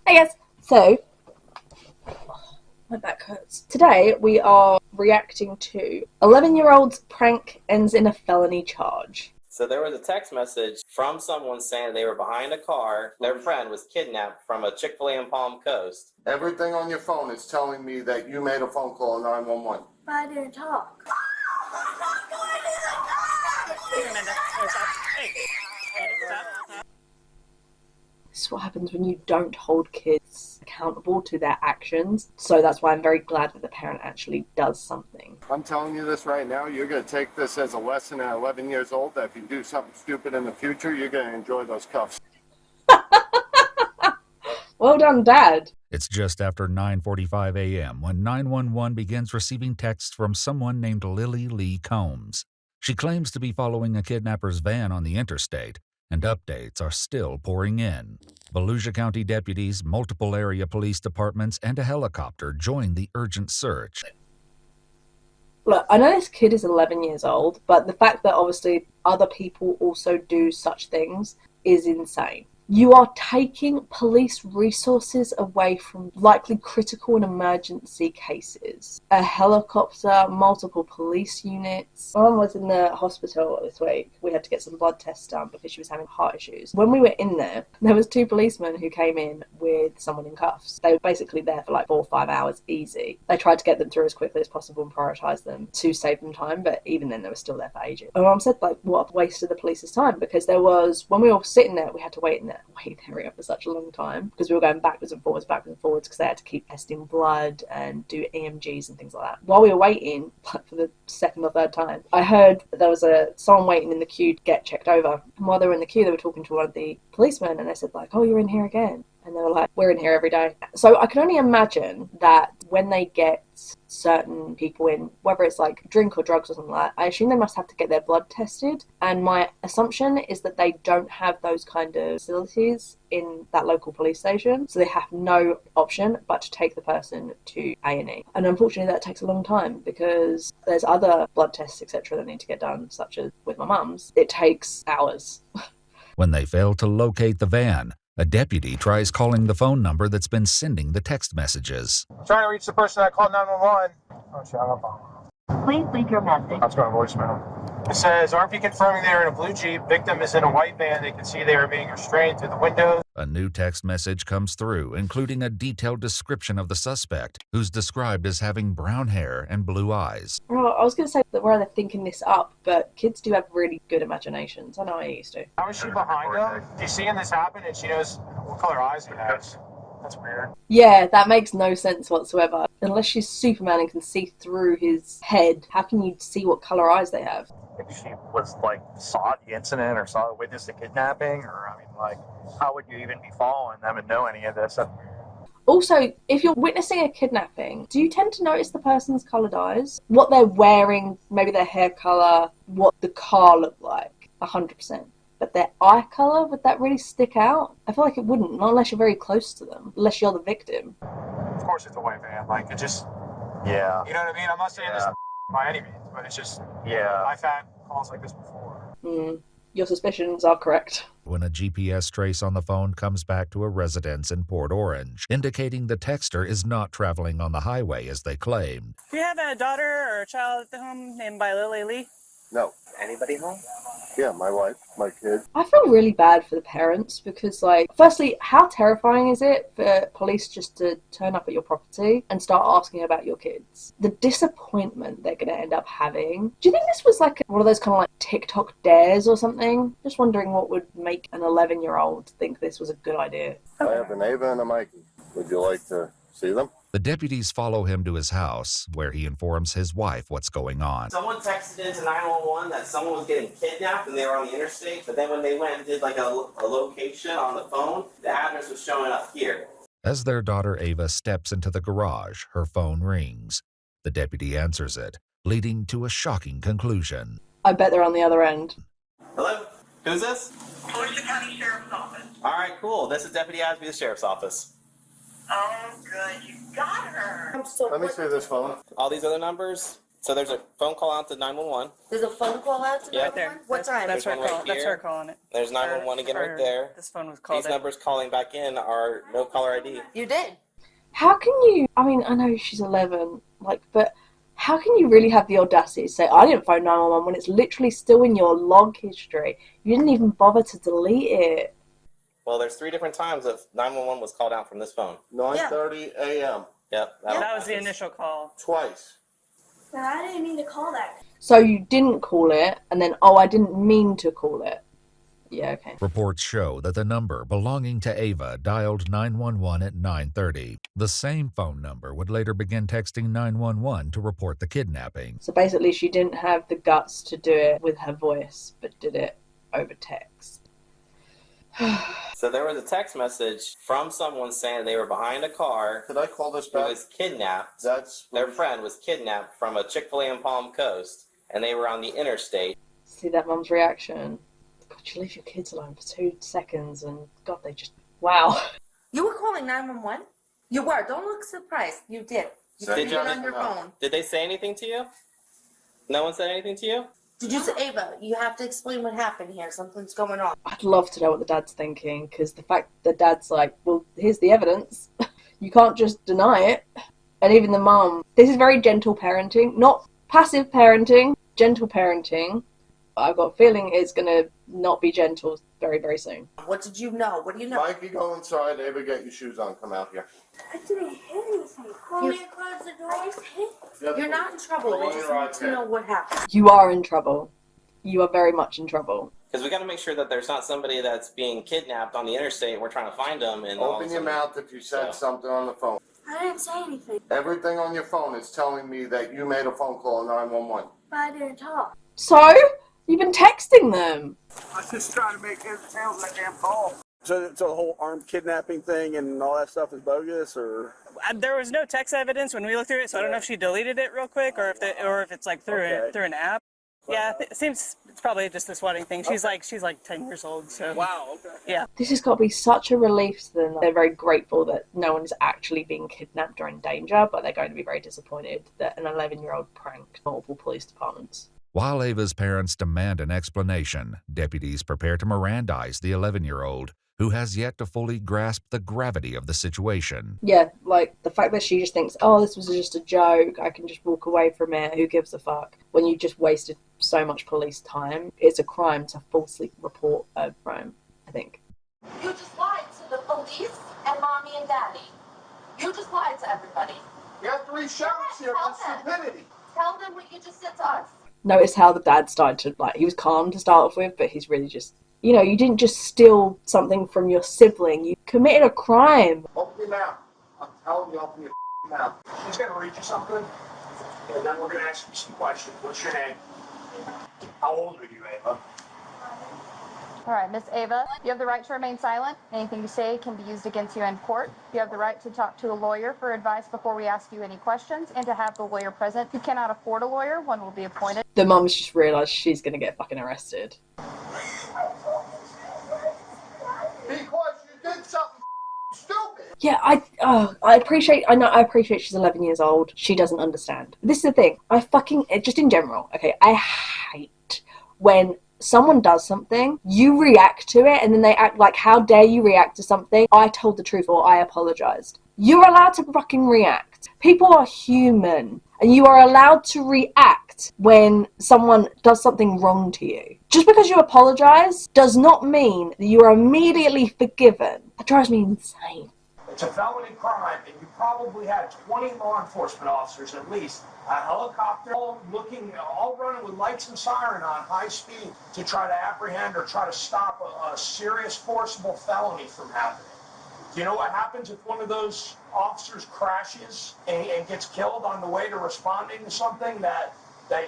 Hey guys! So, my back hurts. Today we are reacting to 11-year-old's prank ends in a felony charge. So there was a text message from someone saying they were behind a car. Their friend was kidnapped from a Chick-fil-A in Palm Coast. Everything on your phone is telling me that you made a phone call 911. But I didn't talk. This is what happens when you don't hold kids accountable to their actions. So that's why I'm very glad that the parent actually does something. I'm telling you this right now. You're going to take this as a lesson at 11 years old, that if you do something stupid in the future, you're going to enjoy those cuffs. Well done, Dad. It's just after 9:45 a.m. when 911 begins receiving texts from someone named Lily Lee Combs. She claims to be following a kidnapper's van on the interstate, and updates are still pouring in. Volusia County deputies, multiple area police departments, and a helicopter join the urgent search. Look, I know this kid is 11 years old, but the fact that obviously other people also do such things is insane. You are taking police resources away from likely critical and emergency cases. A helicopter, multiple police units. My mum was in the hospital this week. We had to get some blood tests done because she was having heart issues. When we were in there was two policemen who came in with someone in cuffs. They were basically there for like 4 or 5 hours easy. They tried to get them through as quickly as possible and prioritise them to save them time, but even then they were still there for ages. My mum said, like, what a waste of the police's time, because there was, when we were sitting there, we had to wait in the waiting area for such a long time because we were going backwards and forwards because they had to keep testing blood and do EMGs and things like that. While we were waiting, like for the second or third time, I heard that there was someone waiting in the queue to get checked over. And while they were in the queue, they were talking to one of the policemen, and they said, like, oh, you're in here again. And they were like, we're in here every day. So I can only imagine that when they get certain people in, whether it's like drink or drugs or something like that, I assume they must have to get their blood tested. And my assumption is that they don't have those kind of facilities in that local police station. So they have no option but to take the person to A&E. And unfortunately that takes a long time because there's other blood tests, etc. that need to get done, such as with my mum's. It takes hours. When they fail to locate the van, a deputy tries calling the phone number that's been sending the text messages. I'm trying to reach the person that called 911. Oh, shit, I'm on. Please leave your message. That's going to voicemail. It says, RP confirming they are in a blue Jeep. Victim is in a white van. They can see they are being restrained through the windows. A new text message comes through, including a detailed description of the suspect, who's described as having brown hair and blue eyes. Well, I was going to say that we're either thinking this up, but kids do have really good imaginations. I know I used to. How is she behind him? She's seeing this happen and she knows what color eyes he has. That's weird. Yeah, that makes no sense whatsoever. Unless she's Superman and can see through his head, how can you see what color eyes they have? If she was saw the incident or witnessed the kidnapping, or how would you even be following them and know any of this? Also, if you're witnessing a kidnapping, do you tend to notice the person's coloured eyes? What they're wearing, maybe their hair colour, what the car looked like, 100%. But their eye colour, would that really stick out? I feel like it wouldn't, not unless you're very close to them, unless you're the victim. Of course it's a white van. It just... Yeah. You know what I mean? I'm not saying this by any means, but it's just... Yeah. I've had calls like this before. Your suspicions are correct. When a GPS trace on the phone comes back to a residence in Port Orange, indicating the texter is not traveling on the highway as they claimed. Do you have a daughter or a child at the home named by Lily Lee? No. Anybody home? Yeah, my wife, my kid. I feel really bad for the parents because, firstly, how terrifying is it for police just to turn up at your property and start asking about your kids? The disappointment they're going to end up having. Do you think this was one of those kind of TikTok dares or something? Just wondering what would make an 11-year-old think this was a good idea. I have an Ava and a Mikey. Would you like to see them? The deputies follow him to his house, where he informs his wife what's going on. Someone texted into 911 that someone was getting kidnapped and they were on the interstate, but then when they went and did a location on the phone, the address was showing up here. As their daughter Ava steps into the garage, her phone rings. The deputy answers it, leading to a shocking conclusion. I bet they're on the other end. Hello? Who's this? Volusia County Sheriff's Office. All right, cool. This is Deputy Asby, the Sheriff's Office. Oh, good. You got her. Let me see this phone. All these other numbers, So there's a phone call out to 911. There's a phone call out to Yeah. 911? What time? That's her There's one call. right That's here. her calling it. There's 911 again right there. This phone was called These in. numbers calling back in are no caller ID. You did. How can you? I mean, I know she's 11, but how can you really have the audacity to say I didn't phone 911 when it's literally still in your log history? You didn't even bother to delete it. Well, there's 3 different times that 911 was called out from this phone. 9:30 a.m. Yep. That was the initial call. Twice. But I didn't mean to call that. So you didn't call it, and then, I didn't mean to call it. Yeah, okay. Reports show that the number belonging to Ava dialed 911 at 9:30. The same phone number would later begin texting 911 to report the kidnapping. So basically she didn't have the guts to do it with her voice, but did it over text. So there was a text message from someone saying they were behind a car Could I call this who back? was kidnapped. That's Their friend was kidnapped from a Chick-fil-A in Palm Coast, and they were on the interstate. See that mum's reaction? God, you leave your kids alone for 2 seconds and God, they just, wow. You were calling 911? You were. Don't look surprised. You did. You Did did you? it on your phone. Did they say anything to you? No one said anything to you? Did you say, Ava, you have to explain what happened here. Something's going on. I'd love to know what the dad's thinking, because the fact the dad's like, well, here's the evidence. You can't just deny it. And even the mum, this is very gentle parenting, not passive parenting, gentle parenting. I've got a feeling it's going to not be gentle very, very soon. What did you know? What do you know? Mikey, go inside. Ava, get your shoes on. Come out here. I didn't hit anything. Close the door. I just hit. You're not in trouble. Go I on just your need to iPad. know what happened. You are in trouble. You are very much in trouble. Because we got to make sure that there's not somebody that's being kidnapped on the interstate and we're trying to find them. And all of Open a your sudden- mouth if you said something on the phone. I didn't say anything. Everything on your phone is telling me that you made a phone call to 911. But I didn't talk. So? You've been texting them. I was just trying to make heads and tails of that damn call. So the whole armed kidnapping thing and all that stuff is bogus, or? There was no text evidence when we looked through it, so I don't know if she deleted it real quick or if it's like through an app. Yeah, it seems it's probably just this wedding thing. She's like 10 years old, so. Wow, okay. Yeah. This has got to be such a relief to them. They're very grateful that no one is actually being kidnapped or in danger, but they're going to be very disappointed that an 11-year-old pranked multiple police departments. While Ava's parents demand an explanation, deputies prepare to Mirandize the 11-year-old, who has yet to fully grasp the gravity of the situation. Yeah, like the fact that she just thinks, oh, this was just a joke, I can just walk away from it, who gives a fuck? When you just wasted so much police time, it's a crime to falsely report a crime, I think. You just lied to the police and mommy and daddy. You just lied to everybody. You have 3 sheriffs here for stupidity. Tell them what you just said to us. Notice how the dad started to, he was calm to start off with, but he's really just, you didn't just steal something from your sibling, you committed a crime. Open your mouth. I'm telling you, open your mouth. She's going to read you something, and then we're going to ask you some questions. What's your name? How old are you, Ava? All right, Miss Ava, you have the right to remain silent. Anything you say can be used against you in court. You have the right to talk to a lawyer for advice before we ask you any questions and to have the lawyer present. If you cannot afford a lawyer, one will be appointed. The mum's just realised she's going to get fucking arrested. Because you did something stupid. Yeah, I appreciate she's 11 years old. She doesn't understand. This is the thing. Just in general, okay, I hate when someone does something, you react to it, and then they act like, how dare you react to something? I told the truth or I apologized. You're allowed to fucking react. People are human, and you are allowed to react when someone does something wrong to you. Just because you apologize does not mean that you are immediately forgiven. That drives me insane. It's a felony crime, and you probably had 20 law enforcement officers at least, a helicopter, all running with lights and siren on high speed to try to apprehend or try to stop a serious forcible felony from happening. Do you know what happens if one of those officers crashes and gets killed on the way to responding to something that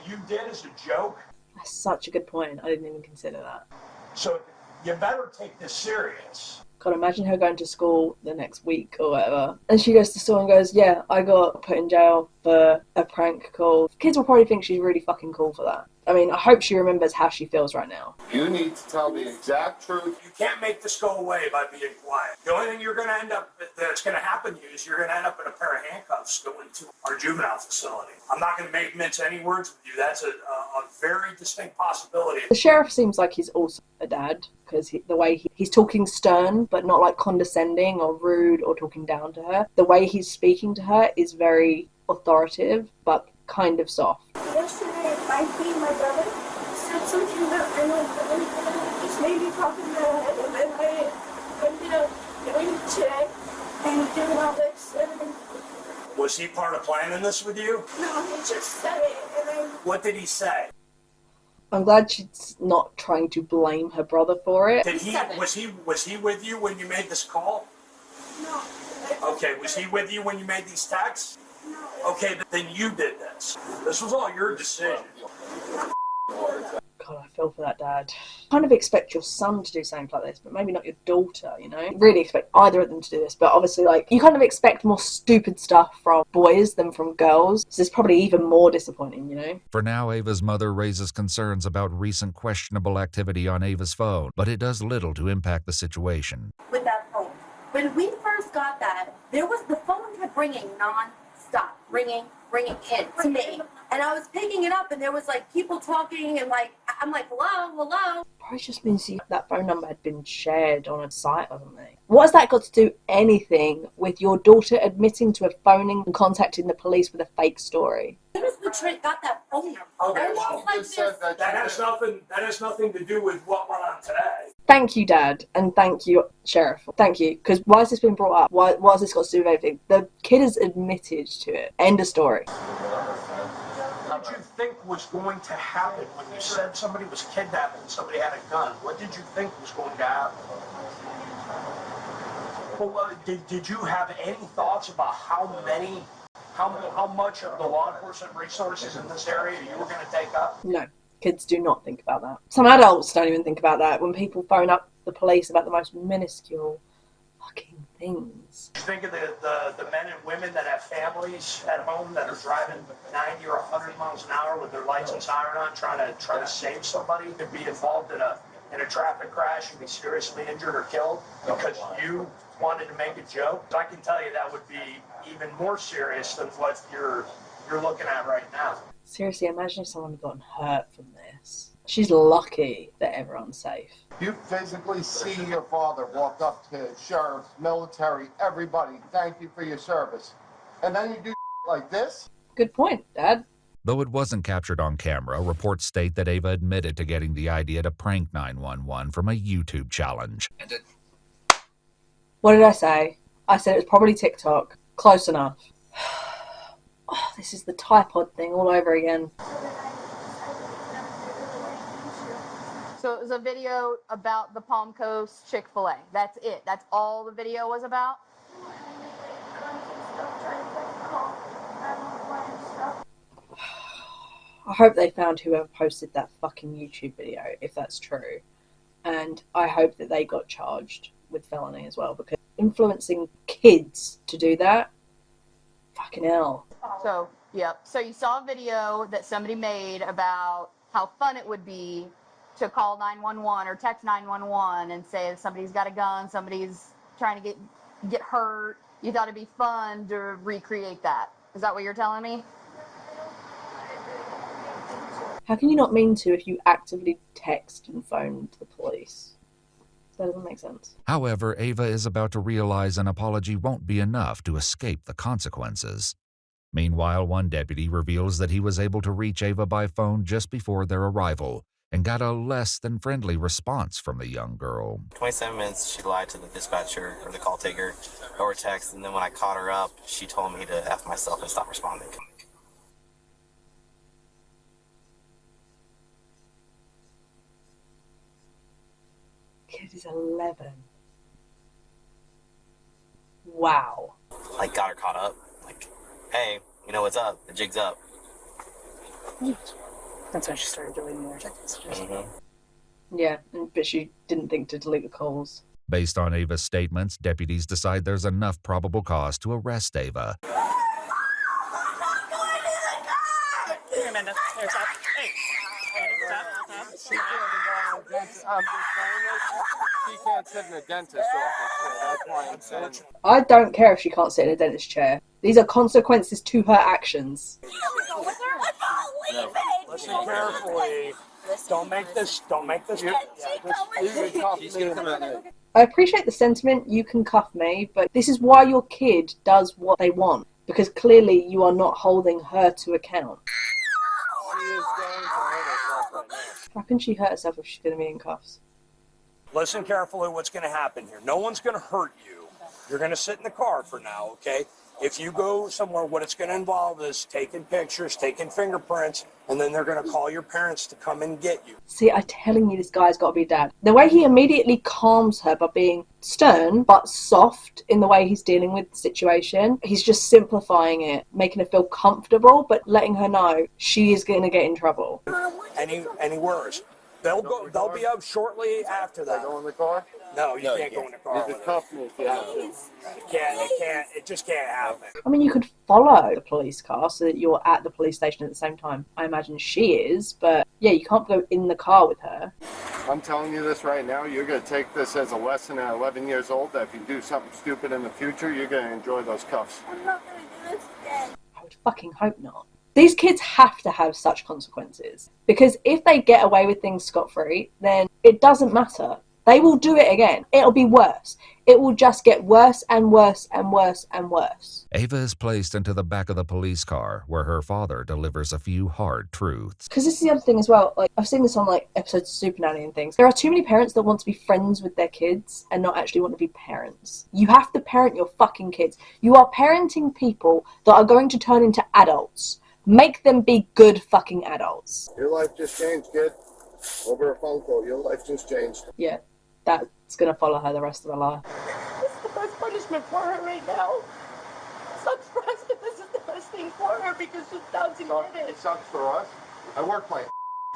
you did as a joke? That's such a good point. I didn't even consider that. So you better take this serious. God, imagine her going to school the next week or whatever. And she goes to school and goes, yeah, I got put in jail for a prank call. Kids will probably think she's really fucking cool for that. I mean, I hope she remembers how she feels right now. You need to tell the exact truth. You can't make this go away by being quiet. The only thing you're going to end up, that's going to happen to you is you're going to end up in a pair of handcuffs going to our juvenile facility. I'm not going to mince any words with you. That's a very distinct possibility. The sheriff seems like he's also a dad, because the way he's talking stern, but not like condescending or rude or talking down to her. The way he's speaking to her is very authoritative, but kind of soft. Yesterday, I think my brother said something that I know just made me pop in the head, and then I ended up going to check and doing all this. And Was he part of planning this with you? no, he just said it, and I. What did he say? I'm glad she's not trying to blame her brother for it. Was he with you when you made this call? No. Okay, was he with you when you made these texts? Okay, then you did this. This was all your decision. God, I feel for that dad. Kind of expect your son to do something like this, but maybe not your daughter, you know? Really expect either of them to do this, but obviously, like, you kind of expect more stupid stuff from boys than from girls, so it's probably even more disappointing, you know? For now, Ava's mother raises concerns about recent questionable activity on Ava's phone, but it does little to impact the situation. With that phone. When we first got that, the phone kept ringing non-stop, ringing in to me. And I was picking it up and there was like people talking and like, I'm like, hello. Probably just means that phone number had been shared on a site or something. What has that got to do anything with your daughter admitting to phoning and contacting the police with a fake story? As soon as we got that phone number, Okay, it was like this. that has nothing to do with what went on today. Thank you, Dad, and thank you, Sheriff. Thank you, because why has this been brought up? Why has this got to do with anything? The kid has admitted to it. End of story. What did you think was going to happen when you said somebody was kidnapped and somebody had a gun? What did you think was going to happen? Well, did you have any thoughts about how much of the law enforcement resources in this area you were going to take up? No, kids do not think about that. Some adults don't even think about that when people phone up the police about the most minuscule fucking things. Think of the men and women that have families at home that are driving 90 or 100 miles an hour with their lights and siren on, trying to save somebody, could be involved in a traffic crash and be seriously injured or killed because you wanted to make a joke. I can tell you that would be even more serious than what you're looking at right now. Seriously, imagine if someone had gotten hurt from this. She's lucky that everyone's safe. You physically see your father walk up to sheriffs, military, everybody, thank you for your service. And then you do like this? Good point, Dad. Though it wasn't captured on camera, reports state that Ava admitted to getting the idea to prank 911 from a YouTube challenge. What did I say? I said it was probably TikTok. Close enough. Oh, this is the tripod thing all over again. So it was a video about the Palm Coast Chick-fil-A. That's it. That's all the video was about? I hope they found whoever posted that fucking YouTube video, if that's true. And I hope that they got charged with felony as well, because influencing kids to do that, fucking hell. So, yep. So you saw a video that somebody made about how fun it would be to call 911 or text 911 and say if somebody's got a gun, somebody's trying to get hurt. You thought it'd be fun to recreate that. Is that what you're telling me? How can you not mean to if you actively text and phone the police? That doesn't make sense. However, Ava is about to realize an apology won't be enough to escape the consequences. Meanwhile, one deputy reveals that he was able to reach Ava by phone just before their arrival and got a less than friendly response from the young girl. 27 minutes, she lied to the dispatcher or the call taker over text, and then when I caught her up, she told me to F myself and stop responding. Kid is 11. Wow. Like, got her caught up. Like, hey, you know what's up? The jig's up. That's when she started deleting more text messages. Mm-hmm. Yeah, but she didn't think to delete the calls. Based on Ava's statements, deputies decide there's enough probable cause to arrest Ava. Here, Amanda. Here's up. Hey. I'm just saying this. She can't sit in a dentist's office, so that's why I'm saying. I don't care if she can't sit in a dentist chair. These are consequences to her actions. Listen carefully. Don't make this. I appreciate the sentiment, you can cuff me, but this is why your kid does what they want. Because clearly you are not holding her to account. She is going to hurt herself right now. How can she hurt herself if she's going to be in cuffs? Listen carefully what's going to happen here. No one's going to hurt you. You're going to sit in the car for now, okay? If you go somewhere, what it's going to involve is taking pictures, taking fingerprints, and then they're going to call your parents to come and get you. See, I'm telling you, this guy's got to be a dad. The way he immediately calms her by being stern but soft in the way he's dealing with the situation, he's just simplifying it, making her feel comfortable, but letting her know she is going to get in trouble. Any worse? They'll be up shortly after that. They go in the car? No, you can't go in the car. You can cuff me if you have to. It just can't happen. I mean, you could follow the police car so that you're at the police station at the same time. I imagine she is, but yeah, you can't go in the car with her. I'm telling you this right now, you're going to take this as a lesson at 11 years old, that if you do something stupid in the future, you're going to enjoy those cuffs. I'm not gonna do this again. I would fucking hope not. These kids have to have such consequences. Because if they get away with things scot-free, then it doesn't matter. They will do it again. It'll be worse. It will just get worse and worse and worse and worse. Ava is placed into the back of the police car, where her father delivers a few hard truths. Because this is the other thing as well. Like, I've seen this on like episodes of Super Nanny and things. There are too many parents that want to be friends with their kids and not actually want to be parents. You have to parent your fucking kids. You are parenting people that are going to turn into adults. Make them be good fucking adults. Your life just changed, kid. Over a phone call, your life just changed. Yeah, that's going to follow her the rest of her life. This is the best punishment for her right now. Sucks for us, but this is the best thing for her because she doesn't get It sucks for us. I worked my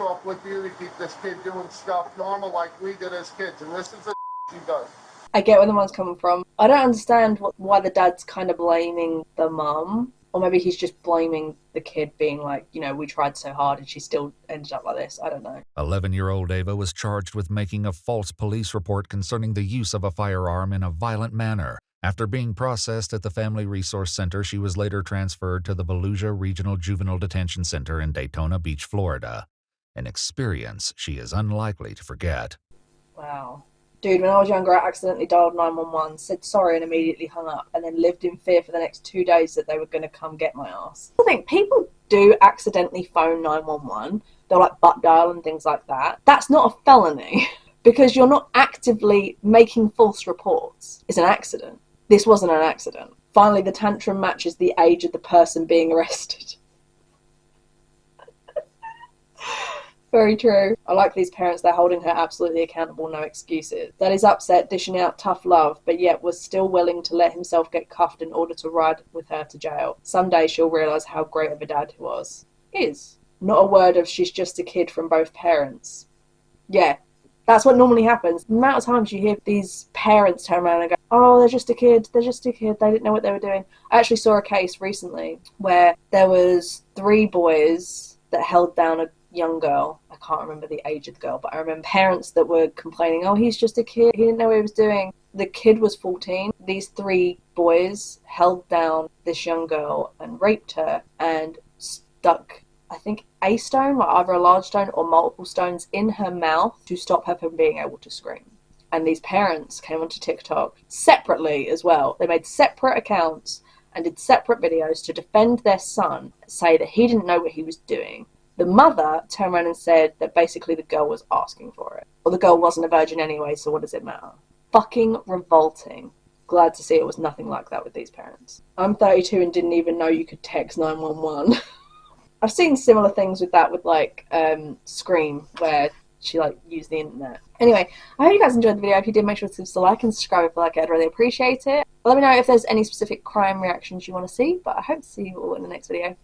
off with you to keep this kid doing stuff normal like we did as kids, and this is the she does. I get where the mum's coming from. I don't understand why the dad's kind of blaming the mum. Or maybe he's just blaming the kid, being like, you know, we tried so hard and she still ended up like this. I don't know. 11-year-old Ava was charged with making a false police report concerning the use of a firearm in a violent manner. After being processed at the Family Resource Center, she was later transferred to the Volusia Regional Juvenile Detention Center in Daytona Beach, Florida. An experience she is unlikely to forget. Wow. Dude, when I was younger, I accidentally dialed 911, said sorry and immediately hung up, and then lived in fear for the next 2 days that they were going to come get my ass. I think people do accidentally phone 911. They'll like butt dial and things like that. That's not a felony because you're not actively making false reports. It's an accident. This wasn't an accident. Finally, the tantrum matches the age of the person being arrested. Very true. I like these parents. They're holding her absolutely accountable, no excuses. Daddy's upset, dishing out tough love, but yet was still willing to let himself get cuffed in order to ride with her to jail. Someday she'll realise how great of a dad he was. Is. Not a word of she's just a kid from both parents. Yeah, that's what normally happens. The amount of times you hear these parents turn around and go, oh, they're just a kid, they didn't know what they were doing. I actually saw a case recently where there was 3 boys that held down a young girl. I can't remember the age of the girl, but I remember parents that were complaining, oh, he's just a kid, he didn't know what he was doing. The kid was 14. These 3 boys held down this young girl and raped her and stuck, I think, a stone, like either a large stone or multiple stones, in her mouth to stop her from being able to scream. And these parents came onto TikTok separately as well. They made separate accounts and did separate videos to defend their son, say that he didn't know what he was doing. The mother turned around and said that basically the girl was asking for it. Well, the girl wasn't a virgin anyway, so what does it matter? Fucking revolting. Glad to see it was nothing like that with these parents. I'm 32 and didn't even know you could text 911. I've seen similar things with that with like Scream, where she like used the internet. Anyway, I hope you guys enjoyed the video. If you did, make sure to give us a like and subscribe if you like it. I'd really appreciate it. Let me know if there's any specific crime reactions you want to see, but I hope to see you all in the next video.